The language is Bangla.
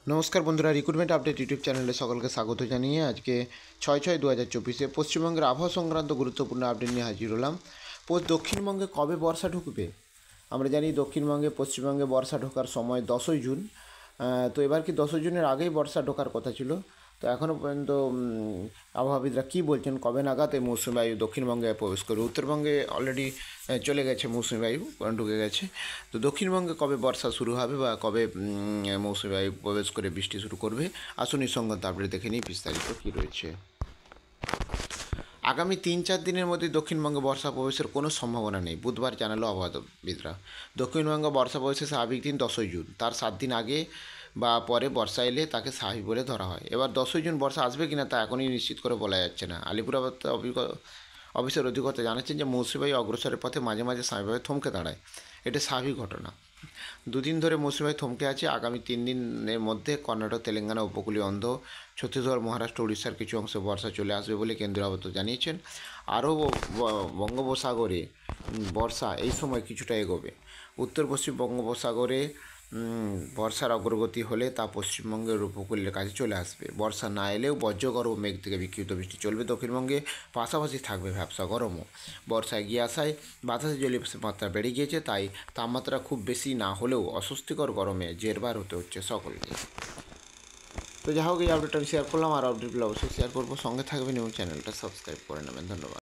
নমস্কার বন্ধুরা, রিক্রুটমেন্ট আপডেট ইউটিউব চ্যানেলে সকলকে স্বাগত জানিয়ে আজকে 6/6/2024 পশ্চিমবঙ্গের আবহাওয়া সংক্রান্ত গুরুত্বপূর্ণ আপডেট নিয়ে হাজির হলাম। দক্ষিণবঙ্গে কবে বর্ষা ঢুকবে? আমরা জানি পশ্চিমবঙ্গে বর্ষা ঢোকার সময় 10ই জুন। তো এবার কি 10ই জুনের আগেই বর্ষা ঢোকার কথা ছিল। তো এখনও পর্যন্ত আবহাওয়াবিদরা কী বলছেন কবে নাগাদ এই মৌসুমি বায়ু দক্ষিণবঙ্গে প্রবেশ করবে? উত্তরবঙ্গে অলরেডি চলে গেছে মৌসুমি বায়ু, ঢুকে গেছে। তো দক্ষিণবঙ্গে কবে বর্ষা শুরু হবে বা কবে মৌসুমি বায়ু প্রবেশ করে বৃষ্টি শুরু করবে? আসুন এই সংক্রান্ত আপডেট দেখে নিই বিস্তারিত কী রয়েছে। আগামী 3-4 দিনের মধ্যে দক্ষিণবঙ্গে বর্ষা প্রবেশের কোনো সম্ভাবনা নেই, বুধবার জানালো আবহাওয়াবিদরা। দক্ষিণবঙ্গে বর্ষা প্রবেশের স্বাভাবিক দিন 10ই জুন। তার 7 দিন আগে বা পরে বর্ষা এলে তাকে স্বাভাবিক বলে ধরা হয়। এবার 10ই জুন বর্ষা আসবে কিনা তা এখনই নিশ্চিত করে বলা যাচ্ছে না। আলিপুর অফিসের অধিকর্তা জানাচ্ছেন যে মৌসুমি বায়ু অগ্রসরের পথে মাঝে মাঝে স্বাভাবিকভাবে থমকে দাঁড়ায়। এটা স্বাভাবিক ঘটনা। দুদিন ধরে মৌসুমি বায়ু থমকে আছে। আগামী 3 দিনের মধ্যে কর্ণাটক, তেলেঙ্গানা, উপকূলীয় অন্ধ্র, ছত্তিশগড়, মহারাষ্ট্র, উড়িষ্যার কিছু অংশে বর্ষা চলে আসবে বলে কেন্দ্রীয় আবহাওয়া জানিয়েছেন। আরও বঙ্গোপসাগরে বর্ষা এই সময় কিছুটা এগোবে। উত্তর পশ্চিম বঙ্গোপসাগরে বর্ষার অগ্রগতি হলে তা পশ্চিমবঙ্গের উপকূলের কাছে চলে আসবে। বর্ষা না এলেও বজ্রগর্ভ মেঘ থেকে বিক্ষিপ্ত বৃষ্টি চলবে দক্ষিণবঙ্গে, পাশাপাশি থাকবে ভ্যাপসা গরমও। বর্ষা এগিয়ে আসায় বাতাসে জলীয় মাত্রা বেড়ে গিয়েছে, তাই তাপমাত্রা খুব বেশি না হলেও অস্বস্তিকর গরমে জেরবার হতে হচ্ছে সকলকে। তো যাই হোক, এই আপডেটটা আমি শেয়ার করলাম, আর আপডেটগুলো অবশ্যই শেয়ার করবো। সঙ্গে থাকবেন এবং চ্যানেলটা সাবস্ক্রাইব করে নেবেন। ধন্যবাদ।